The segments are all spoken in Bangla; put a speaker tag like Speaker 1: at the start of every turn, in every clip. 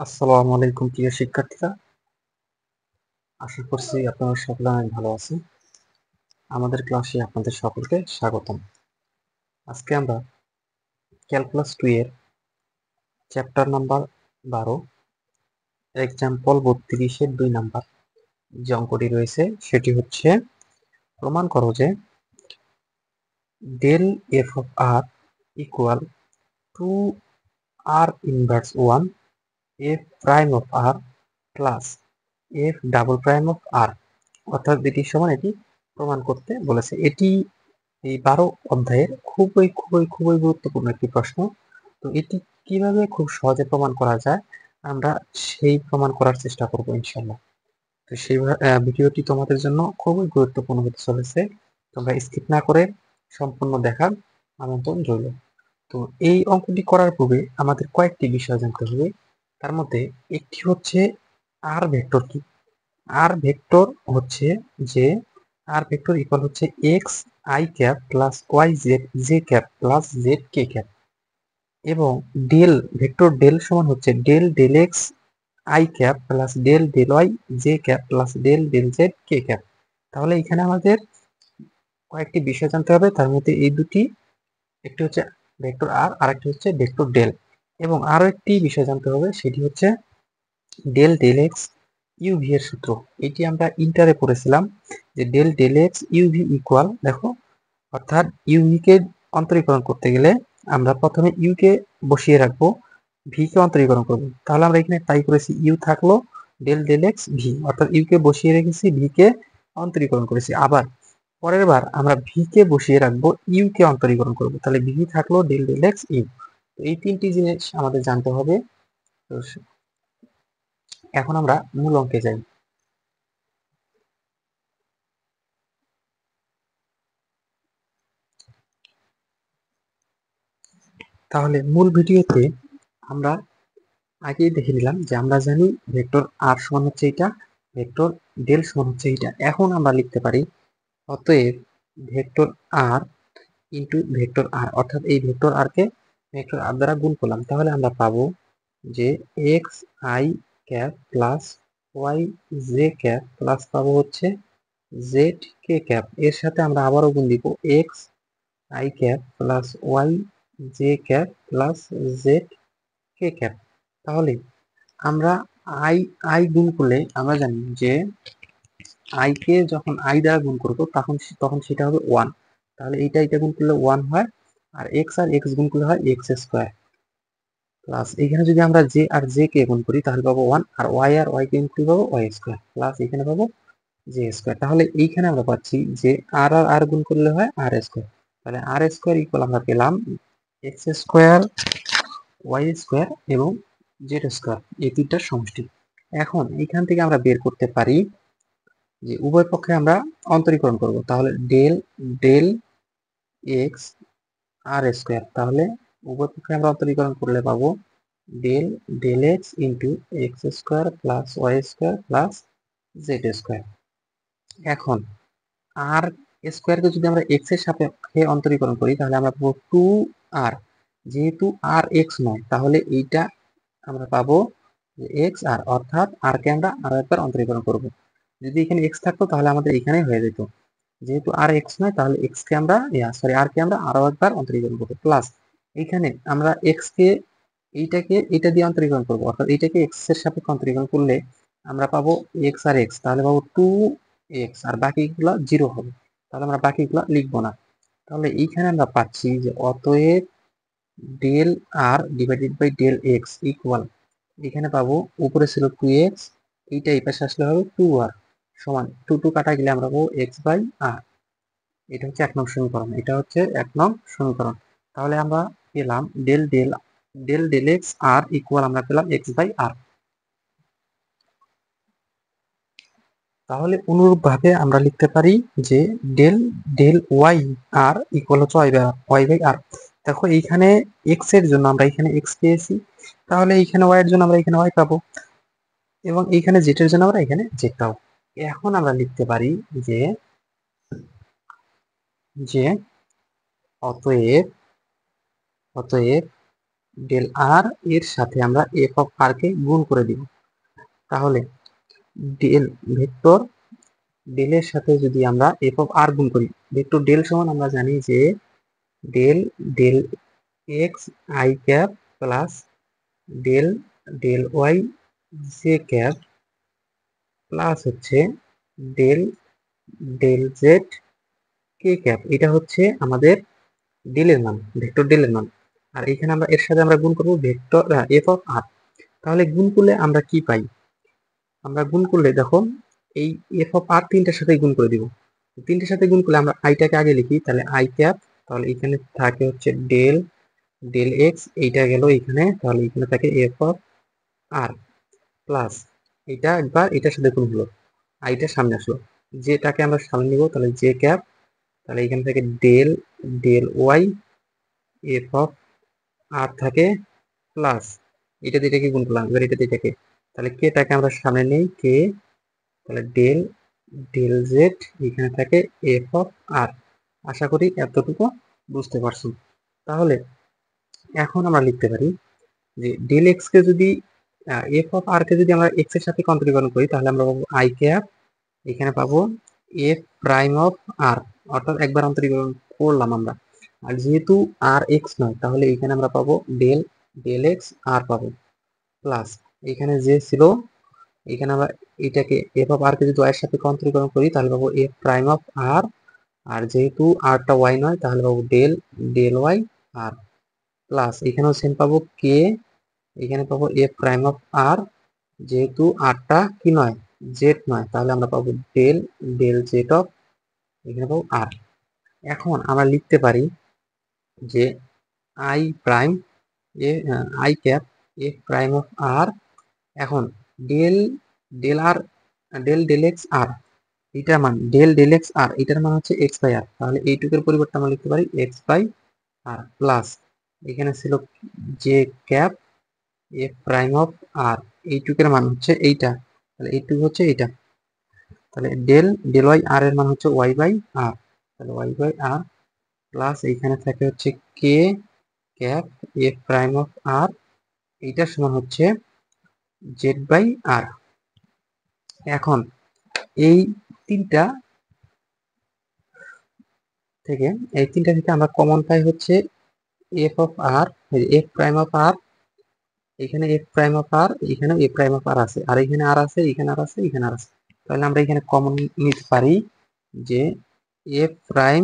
Speaker 1: আসসালামু আলাইকুম প্রিয় শিক্ষার্থীরা, আশা করছি আপনারা সকলে অনেক ভালো আছেন। আমাদের ক্লাসে আপনাদের সকলকে স্বাগতম। আজকে আমরা ক্যালকুলাস 2 এর চ্যাপ্টার নাম্বার 12 এক্সাম্পল 32 এর 2 নাম্বার যে অঙ্কটি রয়েছে সেটি হচ্ছে প্রমাণ করো যে del F of R equal to R inverse 1 F prime of R plus F double prime of R, অর্থাৎ এটির সমান এটি প্রমাণ করতে বলেছে। এটি এই 12 অধ্যায়ের খুবই গুরুত্বপূর্ণ একটি প্রশ্ন। তো এটি কিভাবে খুব সহজে প্রমাণ করা যায় আমরা সেই প্রমাণ করার চেষ্টা করব ইনশাল্লাহ। তো সেই ভিডিওটি তোমাদের জন্য খুবই গুরুত্বপূর্ণ হতে চলেছে। তোমরা স্কিপ না করে সম্পূর্ণ দেখার আমন্ত্রণ রইল। তো এই অঙ্কটি করার পূর্বে আমাদের কয়েকটি বিষয় জানতে হবে। তার মধ্যে একটি হচ্ছে আর ভেক্টর কি। আর ভেক্টর হচ্ছে যে আর ভেক্টর ইকুয়াল হচ্ছে X I cap plus Y Z J cap plus Z K cap, এবং ডেল ভেক্টর ডেল সমান হচ্ছে del del X I cap plus del del Y J cap plus del del Z K cap. তাহলে এখানে আমাদের কয়েকটি বিষয় জানতে হবে, তার মধ্যে এই দুটি, একটি হচ্ছে ভেক্টর আর আর একটি হচ্ছে ভেক্টর ডেল, এবং আরো একটি বিষয় জানতে হবে সেটি হচ্ছে ডেল ডেল এক্স ইউভি এর সূত্র। এটি আমরা ইন্টারে পড়েছিলাম যে del del X UV equal, দেখো, অর্থাৎ ইউভি কে অন্তরীকরণ করতে গেলে আমরা প্রথমে ইউ কে বসিয়ে রাখবো, ভি কে অন্তরীকরণ করবো। তাহলে আমরা এখানে তাই করেছি, ইউ থাকলো ডেল ডেল এক্স ভি, অর্থাৎ ইউ কে বসিয়ে রেখেছি, ভি কে অন্তরীকরণ করেছি। আবার পরের বার আমরা ভি কে বসিয়ে রাখবো, ইউ কে অন্তরীকরণ করবো, তাহলে ভি থাকলো ডেল ডেল এক্স ইউ। তো এই তিনটি জিনিস আমাদের জানতে হবে। তো এখন আমরা মূল অঙ্কে যাই। তাহলে মূল ভিডিওতে আমরা আগেই দেখে নিলাম যে আমরা জানি ভেক্টর আর সমান হচ্ছে এটা, ভেক্টর ডেল সমান হচ্ছে এটা। এখন আমরা লিখতে পারি অতএব ভেক্টর আর ইন্টু ভেক্টর আর, অর্থাৎ এই ভেক্টর আর কে ভেক্টর আর দ্বারা গুণ করলাম। তাহলে আমরা পাবো যে X I cap plus Y J cap plus পাবো হচ্ছে জেড কে ক্যাপ। এর সাথে আমরা আবারও গুণ দিব X I cap plus Y J cap plus Z K cap. তাহলে আমরা আই আই গুণ করলে আমরা জানি যে আই কে যখন আই দ্বারা গুণ করবো তখন সেটা হবে 1। তাহলে এটা গুণ করলে 1 হয়, আর এক্স গুণ করলে হয় এক্স স্কোয়ার, প্লাস এখানে যদি আমরা জে আর জে কে গুণ করি তাহলে পাবো 1, আর ওয়াই কে গুণ করলে পাবো ওয়াই স্কোয়ার, প্লাস এখানে পাবো জে স্কোয়ার। তাহলে এইখানে আমরা পাচ্ছি যে আর গুণ করলে হয় আর স্কোয়ার। তাহলে আর স্কোয়ার ইকুয়াল আমরা পেলাম এক্স স্কোয়ার ওয়াই স্কোয়ার এবং জেড স্কোয়ার, এই দুইটার সমষ্টি। এখন এখান থেকে আমরা বের করতে পারি যে উভয় পক্ষে আমরা অন্তরীকরণ করব। তাহলে del del X R square, তাহলে উভয় পক্ষে আমরা অন্তরীকরণ করলে পাবো del del X into X square plus Y square plus Z square. এখন আর স্কোয়ারকে যদি আমরা এক্স এর সাপেক্ষে অন্তরীকরণ করি তাহলে আমরা পাবো 2r। যেহেতু আর এক্স নয় তাহলে এইটা আমরা পাবো এক্স আর, অর্থাৎ আর কে আমরা আরো একবার অন্তরীকরণ করব। যদি এখানে এক্স থাকতো তাহলে আমাদের এখানেই হয়ে যেত। যেহেতু আর এক্স নয় তাহলে এক্স কে আমরা আর কে আমরা আরো একবার অন্তরীকরণ করবো, প্লাস এইখানে আমরা এক্স কে এইটাকে এটা দিয়ে অন্তরীকরণ করবো, অর্থাৎ এইটাকে এক্স এর সাপেক্ষে অন্তরীকরণ করলে আমরা পাবো এক্স আর এক্স, তাহলে পাবো 2x, আর বাকিগুলা জিরো হবে, তাহলে আমরা বাকিগুলা লিখবো না। তাহলে এইখানে আমরা পাচ্ছি যে অতএব del R divided by del X equal, এখানে পাবো উপরে ছিল 2x, এইটা এই পাশে আসলে হবে 2r, সমান 2 কাটা গেলে আমরা পাবো x বাই r। এটা হচ্ছে 1 নং সমীকরণ, এটা হচ্ছে 1 নং সমীকরণ। তাহলে আমরা পেলাম del del del del X R equal আমরা পেলাম x বাই r। তাহলে অনুরূপভাবে আমরা লিখতে পারি যে ডেল ডেল ওয়াই আর ইকুয়াল হচ্ছে ওয়াই বাই আর। দেখো এইখানে এক্স এর জন্য আমরা এখানে এক্স পেয়েছি, তাহলে এইখানে ওয়াই এর জন্য আমরা এখানে ওয়াই পাবো, এবং এইখানে জেড এর জন্য আমরা এখানে জেড পাবো। এখন আমরা লিখতে পারি যে যে অতএব অতএব ডেল আর এর সাথে আমরা এফ অফ আর কে গুণ করে দিব। তাহলে ডেল ভেক্টর ডেলের সাথে যদি আমরা এফ অফ আর গুণ করি, ভেক্টর ডেল সমান আমরা জানি যে del del X I cap plus del del Y J cap plus হচ্ছে del del Z K cap. এটা হচ্ছে আমাদের ডেলের মান, ভেক্টর ডেলের মান। আর এখানে আমরা এর সাথে আমরা গুণ করবো ভেক্টর এফ অফ আর। তাহলে গুণ করলে আমরা কি পাই? আমরা গুণ করলে দেখো এই এফ অফ আর তিনটার সাথে গুণ করে দিব। তিনটার সাথে গুণ করলে আমরা আইটাকে আগে লিখি, তাহলে আই ক্যাপ, তাহলে এখানে থাকে হচ্ছে ডেল ডেল এক্স, এইটা গেল এখানে, তাহলে এখানে থাকে এফ অফ আর প্লাস এটা একবার এটার সাথে গুণ হলো, আইটা সামনে আসলো, যেটাকে আমরা সামনে নিব, তাহলে জে ক্যাপ, তাহলে এখান থেকে del del Y F of R থাকে প্লাস এটা দিয়ে এটাকে গুণ করলাম, এবার এটা দিয়ে এটাকে, তাহলে কেটাকে আমরা সামনে নেই কে, তাহলে ডেল ডেল জেড এখানে থাকে এফ অফ আর। আশা করি এতটুকু বুঝতে পারছো। তাহলে এখন আমরা লিখতে পারি যে ডেল এক্স কে যদি এফ অফ আর কে যদি আমরা এক্স এর সাথে কন্টিনিউকরণ করি, তাহলে আমরা পাবো আই ক্যাপ, এখানে পাবো এফ প্রাইম অফ আর, অর্থাৎ একবার অন্তরীকরণ করলাম আমরা। আর যেহেতু আর এক্স নয়, তাহলে এখানে আমরা পাবো ডেল ডেল এক্স আর পাবো প্লাস এখানে যে ছিল, এখানে আমরা এটাকে এফ অফ আর কে যদি ওয়াই এর সাথে কন্টিনিউকরণ করি, তাহলে পাবো এফ প্রাইম অফ আর, আর যেহেতু আরটা ওয়াই নয়, তাহলে পাবো ডেল ডেল ওয়াই আর প্লাস এখানেও সেম পাবো কে, এখানে পাবো এফ প্রাইম অফ আর, যেহেতু আরটা কি নয়, জেড নয়, তাহলে আমরা পাবো ডেল ডেল জেড অফ, এখানে পাবো আর। এখন আমরা লিখতে পারি যে I prime A I cap F prime of R, এখন del del R del del X R, এটার মান ডেল ডেল এক্স আর, এটার মান হচ্ছে এক্স বাই আর, তাহলে এইটুকের পরিবর্তে আমরা লিখতে পারি এক্স বাই আর প্লাস এখানে ছিল যে ক্যাপ এফ প্রাইম অফ আর, এইটুকের মান হচ্ছে এইটা, তাহলে এইটুকু হচ্ছে এইটা, তাহলে ডেল ডেল ওয়াই আর এর মান হচ্ছে ওয়াই বাই আর, তাহলে ওয়াই বাই আর প্লাস এইখানে থাকে হচ্ছে কে ক্যাপ এফ প্রাইম অফ আর, এইটার সমান হচ্ছে জেড বাই আর। এখন এই তিনটা থেকে আমরা কমন পাই হচ্ছে F of R, F prime of R, এখানে এফ প্রাইম অফ আর, এখানে এফ প্রাইম অফ আর আছে, আর এখানে আর আছে, এখানে আর আছে, এখানে আর আছে, তাহলে আমরা এখানে কমন নিতে পারি যে F prime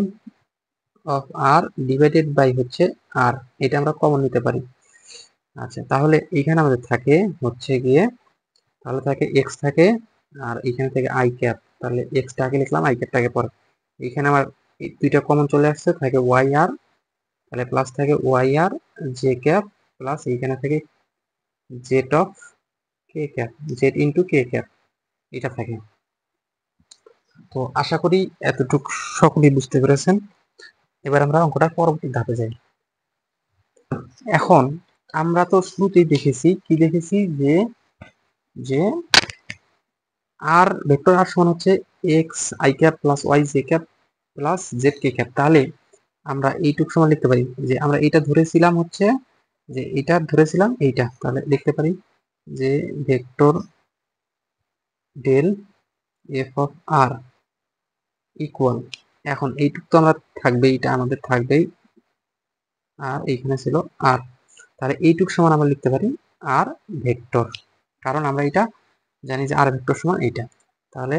Speaker 1: of R divided by হচ্ছে আর, এটা আমরা কমন নিতে পারি। আচ্ছা, তাহলে এখানে আমাদের থাকে হচ্ছে গিয়ে, তাহলে থাকে এক্স থাকে, আর এখানে থেকে আই ক্যাপ, তাহলে এক্সটা আগে লিখলাম, আই ক্যাপটাকে পরে, এখানে আমার দুইটা কমন চলে আসছে, থাকে ওয়াই আর, তাহলে প্লাস থাকে ওয়াই আর জে ক্যাপ প্লাস এইখানে থেকে Z of K cap, Z into k cap, এটা থাকে। তো আশা করি এতটুকু সকলেই বুঝতে পেরেছেন। এবার আমরা অঙ্কটার পরবর্তী ধাপে যাই। এখন আমরা তো শুরুতেই দেখেছি, কি দেখেছি যে যে আর ভেক্টর আর সমান হচ্ছে X I cap plus Y J cap plus Z K cap. তাহলে আমরা এইটুক সমান লিখতে পারি যে আমরা এটা ধরেছিলাম হচ্ছে যে এটা ধরেছিলাম এইটা, তাহলে লিখতে পারি যে vector del F of R equal, এখন এইটুক তো আমরা থাকবে, এটা আমাদের থাকবেই, আর এইখানে ছিল আর, তাহলে এইটুক সমান আমরা লিখতে পারি আর ভেক্টর, কারণ আমরা এটা জানি যে আর ভেক্টর সমান এইটা। তাহলে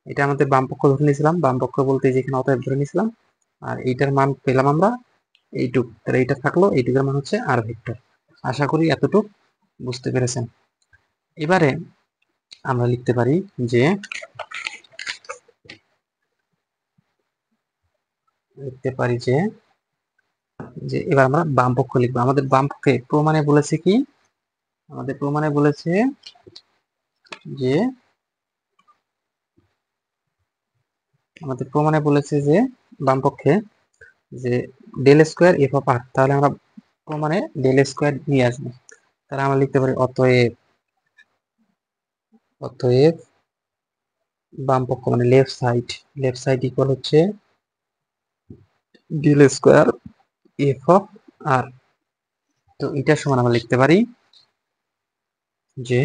Speaker 1: এটা আমাদের বাম পক্ষ ধরে নিয়েছিলাম, বাম পক্ষ বলতে যেখানে অতএব ধরে নিয়েছিলাম, আর এইটার মান পেলাম আমরা এইটুক, তাহলে এইটা থাকলো, এইটুকের মান হচ্ছে আর ভেক্টর। আশা করি এতটুক বুঝতে পেরেছেন। এবারে আমরা লিখতে পারি যে যে এবার আমরা বাম পক্ষ লিখবো। আমাদের বাম পক্ষে প্রমাণে বলেছে কি, আমাদের প্রমাণে বলেছে যে বাম পক্ষে যে del square F of R, তাহলে আমরা প্রমাণে ডেল স্কোয়ার নিয়ে আসবো। তাহলে আমরা লিখতে পারি অতএব অতএব বাম পক্ষ মানে লেফট সাইড ইকুয়াল হচ্ছে ডেল স্কোয়ার এফ অফ আর। তো এটার সমান আমরা লিখতে পারি যে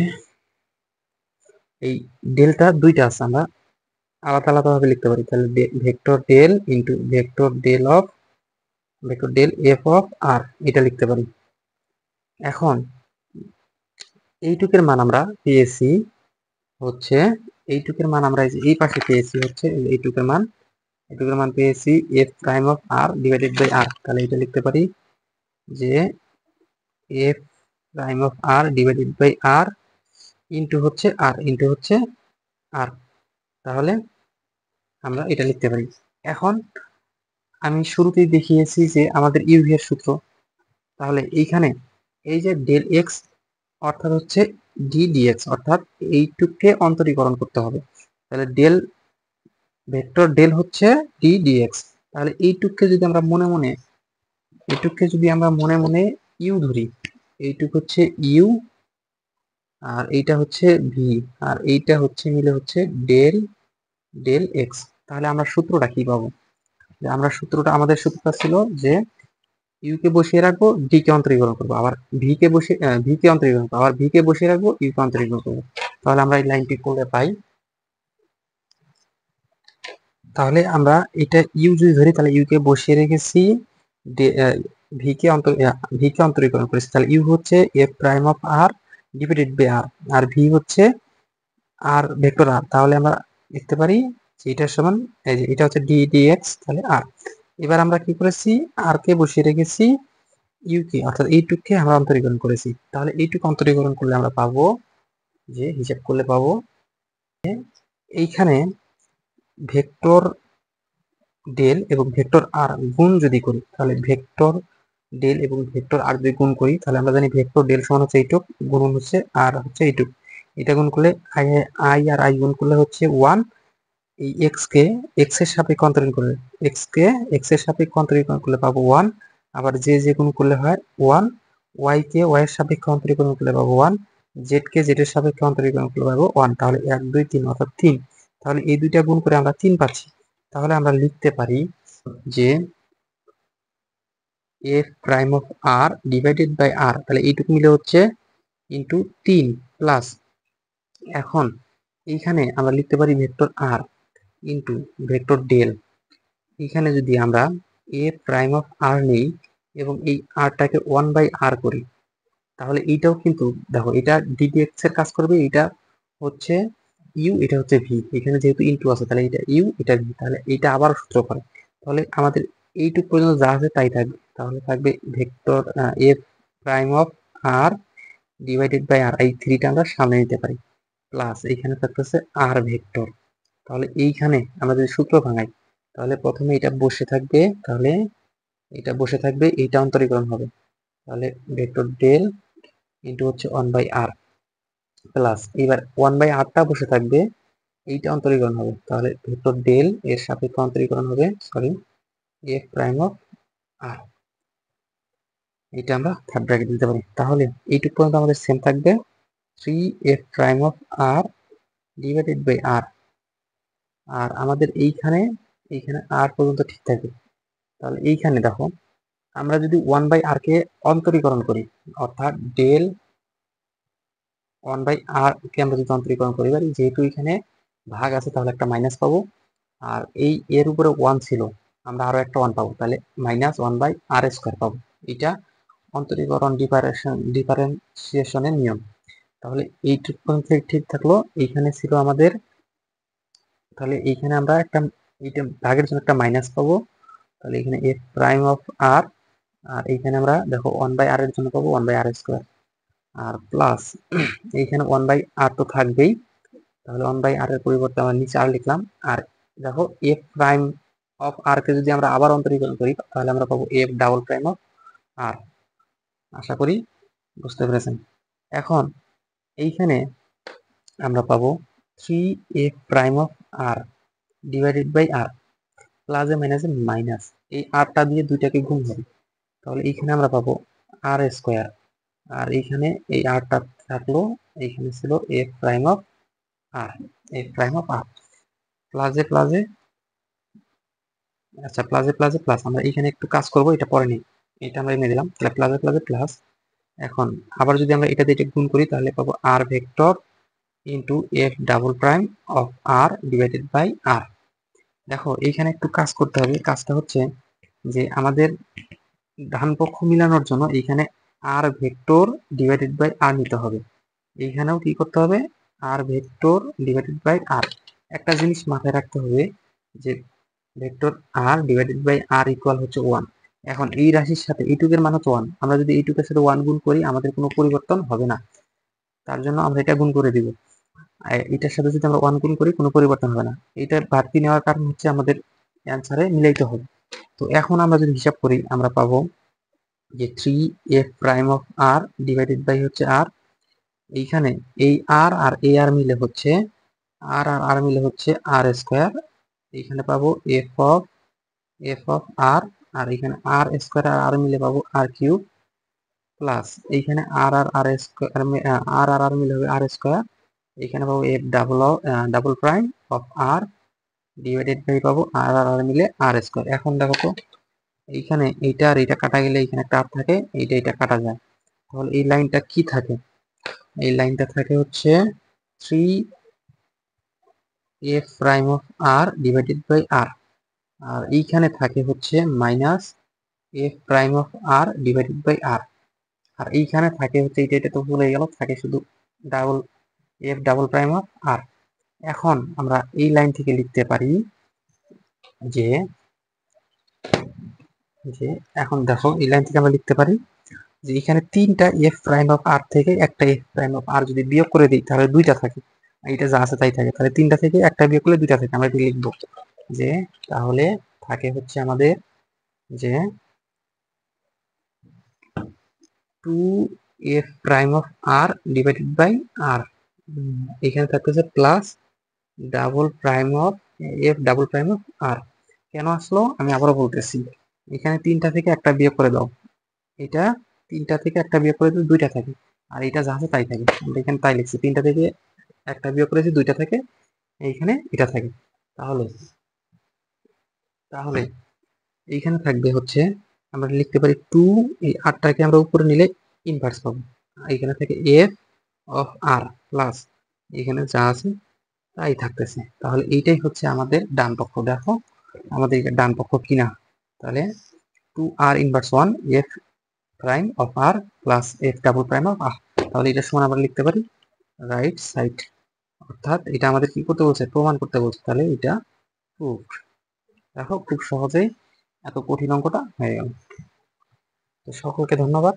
Speaker 1: এই ডেলটা দুইটা আছে, আমরা আলাদা আলাদা ভাবে লিখতে পারি। তাহলে vector del into vector del F of R, এটা লিখতে পারি। এখন এইটুকের মান আমরা পেয়েছি হচ্ছে, এইটুকের মান আমরা এই পাশে পেয়েছি হচ্ছে এইটুকের মান পেয়েছি F prime of R divided by R. তাহলে এটা লিখতে পারি যে F prime of R divided by R into হচ্ছে আর। তাহলে আমরা এটা লিখতে পারি। এখন আমি শুরুতেই দেখিয়েছি যে আমাদের ইউভি এর সূত্র। তাহলে এইখানে এই যে ডেল এক্স অর্থাৎ হচ্ছে ডি ডিএক্স, অর্থাৎ এইটুককে অন্তরীকরণ করতে হবে। তাহলে ভেক্টর ডেল হচ্ছে ডি ডিএক্স। তাহলে এইটুককে যদি আমরা মনে মনে ইউ ধরি, এইটুক হচ্ছে ইউ, আর এইটা হচ্ছে ভি, আর এইটা হচ্ছে মিলে হচ্ছে ডেল এক্স। তাহলে আমরা সূত্রটা কি পাবো? আমাদের সূত্রটা ছিল যে ইউ কে বসিয়ে রাখবো, ডি কে অন্তরীকরণ করবো, আবার ভি কে অন্তরীকরণ করবো, আবার ভি কে বসিয়ে রাখবো, ইউ কে অন্তরীকরণ করবো। তাহলে আমরা এই লাইনটি করলে পাই, তাহলে আমরা এটা ইউ যদি ধরি তাহলে ইউ কে বসিয়ে রেখেছি, ভি কে অন্তরীকরণ করেছি। তাহলে ইউ হচ্ছে F prime of R divided by R, আর ভি হচ্ছে আর ভেক্টর আর। তাহলে আমরা লিখতে পারি যে এটার সমান এই যে এটা হচ্ছে ডি ডিএক্স, তাহলে আর। এবার আমরা কি করেছি, আর কে বসিয়ে রেখেছি, ইউ কে অর্থাৎ এইটুককে আমরা অন্তরীকরণ করেছি। তাহলে এইটুকু অন্তরীকরণ করলে আমরা পাবো যে, হিসাব করলে পাবো এইখানে ভেক্টর ডেল এবং ভেক্টর আর গুণ যদি করি, তাহলে ভেক্টর ডেল এবং ভেক্টর আর যদি গুণ করি, তাহলে আমরা জানি ভেক্টর ডেল সমান হচ্ছে এইটুক, গুণ হচ্ছে আর হচ্ছে এইটুক। এটা গুণ করলে আই আর আই গুণ করলে হচ্ছে 1। এই এক্স কে এক্স এর সাপেক্ষে অন্তরীকরণ করলে, এক্স এর সাপেক্ষে অন্তরীকরণ করলে পাবো 1। আবার যে গুণ করলে হয় 1, ওয়াই কে ওয়াই এর সাপেক্ষে অন্তরীকরণ করলে পাবো 1, জেড কে জেড এর সাপেক্ষে অন্তরীকরণ করলে পাবো 1। তাহলে 1 2 3 অর্থাৎ 3। তাহলে এই দুইটা গুণ করে আমরা 3 পাচ্ছি। তাহলে আমরা লিখতে পারি যে F prime of R divided by R, তাহলে এইটুকু মিলে হচ্ছে ইন্টু 3 প্লাস, এখন এইখানে আমরা লিখতে পারি ভেক্টর আর ইন্টু ভেক্টর ডেল। এখানে যদি আমরা এ প্রাইম অফ আর নেই এবং এই আরটাকে 1/r করি, তাহলে এইটাও কিন্তু দেখো এটা ডিডিএক্স এর কাজ করবে। এটা হচ্ছে ইউ, এটা হচ্ছে ভি, এখানে যেহেতু ইনটু আছে তাহলে এটা ইউ এটা ভি, তাহলে এইটা আবার সূত্র করে। তাহলে আমাদের এইটুক পর্যন্ত যা আছে তাই থাকবে। তাহলে থাকবে vector F prime of R divided by R, এই থ্রিটা আমরা সামনে নিতে পারি, প্লাস এইখানে থাকতেছে আর ভেক্টর। তাহলে এইখানে আমরা যদি সূত্র ভাঙাই, তাহলে প্রথমে এটা বসে থাকবে, তাহলে এটা বসে থাকবে, এইটা অন্তরীকরণ হবে। তাহলে ভেক্টর ডেল ইন্টু হচ্ছে 1/r প্লাস, এবার 1/rটা বসে থাকবে, এইটা অন্তরীকরণ হবে। তাহলে ভেক্টর ডেল এর সাপেক্ষে অন্তরীকরণ হবে, sorry, F prime of R, এটা আমরা থার্ড ব্র্যাকেট দিতে পারি। তাহলে এইটুকু পর্যন্ত আমাদের সেম থাকবে, 3 F prime of R divided by R. আর আমাদের এইখানে আর পর্যন্ত ঠিক থাকে। তাহলে এইখানে দেখো আমরা যদি 1/r কে অন্তরীকরণ করি, অর্থাৎ ডেল 1/r কে আমরা যদি অন্তরীকরণ করি, যেহেতু এখানে ভাগ আছে তাহলে একটা মাইনাস পাবো, আর এই এর উপরে 1 ছিল, আমরা আরো একটা 1 পাবো, তাহলে -1/r² পাবো। এটা অন্তরীকরণ ডিফারেন্সিয়েশনের নিয়ম। তাহলে এইটুকু পর্যন্ত ঠিক থাকলো। এইখানে ছিল আমাদের, তাহলে এইখানে আমরা একটা এইটা ভাগের জন্য একটা মাইনাস পাবো। তাহলে এখানে এফ প্রাইম অফ আর, আর এইখানে আমরা দেখো 1/r এর জন্য পাবো 1/r², আর প্লাস এইখানে 1/r তো থাকবেই। তাহলে 1/r এর পরিবর্তে আমরা নিচে আর লিখলাম। আর দেখো এফ প্রাইম অফ আর কে যদি আমরা আবার অন্তরীকরণ করি, তাহলে আমরা পাবো F double prime of R. আশা করি বুঝতে পেরেছেন। এখন এইখানে আমরা পাবো 3 F prime of R divided by R, প্লাসে মাইনাসে মাইনাস, এই আরটা দিয়ে দুইটাকে গুণ হবে। তাহলে এইখানে আমরা পাবো r², আর এইখানে এই আরটা থাকলো, এইখানে ছিল এফ প্রাইম অফ আর, প্লাসে প্লাসে, আচ্ছা প্লাসে প্লাসে প্লাস, আমরা এখানে একটু কাজ করব, এটা পরে নিই, এটা আমরা এনে দিলাম। তাহলে প্লাসে প্লাসে প্লাস, এখন আবার যদি আমরা এটা দিয়ে গুণ করি তাহলে পাবো R vector into F double prime of R divided by R. দেখো এইখানে একটু কাজ করতে হবে, কাজটা হচ্ছে যে আমাদের ডান পক্ষ মিলানোর জন্য এইখানে R vector divided by R নিতে হবে, এইখানেও কি করতে হবে R vector divided by R. একটা জিনিস মাথায় রাখতে হবে যে vector R divided by R equal হচ্ছে 1। এখন এই রাশির সাথে এইটুকের মান হচ্ছে 1, আমরা যদি এইটুকের সাথে 1 গুণ করি আমাদের কোনো পরিবর্তন হবে না, তার জন্য আমরা এটা গুণ করে দিব। এটার সাথে যদি আমরা 1 গুণ করি কোনো পরিবর্তন হবে না, এটা বাড়তি নেওয়ার কারণ হচ্ছে আমাদের অ্যান্সারে মিলাইতে হবে। তো এখন আমরা যদি হিসাব করি আমরা পাবো যে 3f prime of R divided by হচ্ছে আর, এইখানে এই আর আর এই আর মিলে হচ্ছে আর আর আর মিলে হচ্ছে আর স্কোয়ার, এইখানে পাবো এফ অফ আর, আর এখানে আর স্কোয়ার আর আর মিলে পাবো আর কিউব, প্লাস এইখানে আর আর আর স্কোয়ার আর আর আর মিলে হবে আর স্কোয়ার, এখানে পাবো F double prime of R divided by পাবো আর আর আর মিলে আর স্কোয়ার। এখন দেখো তো এইখানে এইটা আর এইটা কাটা গেলে এইখানে একটা আর থাকে, এইটা এটা কাটা যায়, তাহলে এই লাইনটা কি থাকে, এই লাইনটা থাকে হচ্ছে 3f prime of R divided by R, আর এইখানে থাকে হচ্ছে minus F prime of R divided by R, আর এইখানে থাকে হচ্ছে এটা তো ভুলে গেল, থাকে শুধু double F double prime of R. এখন আমরা এই লাইন থেকে লিখতে পারি যে যে এখন দেখো এই লাইন থেকে আমরা লিখতে পারি যে এখানে তিনটা এফ প্রাইম অফ আর থেকে একটা এফ প্রাইম অফ আর যদি বিয়োগ করে দিই তাহলে দুইটা থাকে, এটা যা আছে তাই থাকে, তাহলে তিনটা থেকে একটা বিয়োগ করলে দুইটা থাকে, আমরা এটা লিখবো যে তাহলে থাকে হচ্ছে আমাদের যে 2f prime of R divided by R, এখানে থাকতেছে plus double prime of F double prime of R. কেন আসলো আমি আবারও বলতেছি, এখানে তিনটা থেকে একটা বিয়োগ করে দাও, এটা তিনটা থেকে একটা বিয়োগ করে দিলে দুইটা থাকে, আর এটা যা আছে তাই থাকে, আমরা এখানে তাই লিখছি, তিনটা থেকে একটা বিয়োগ করেছি দুইটা থাকে, এইখানে এটা থাকে। তাহলে তাহলে এইখানে থাকবে হচ্ছে আমরা লিখতে পারি 2, এই আরটাকে আমরা উপরে নিলে ইনভার্স পাবো, এখানে থেকে এফ অফ আর প্লাস এখানে যা আছে তাই থাকতেছে, তাহলে এইটাই হচ্ছে আমাদের ডান পক্ষ। দেখো আমাদের ডান পক্ষ কিনা, তাহলে 2r inverse 1 F prime of R plus F double prime of R, তাহলে এটার সমান আমরা লিখতে পারি রাইট সাইড, অর্থাৎ এটা আমাদের কি করতে বলছে, প্রমাণ করতে বলছে, তাহলে এটা প্রুফ। দেখো খুব সহজেই এত কঠিন অঙ্কটা হয়ে গেল। তো সকলকে ধন্যবাদ।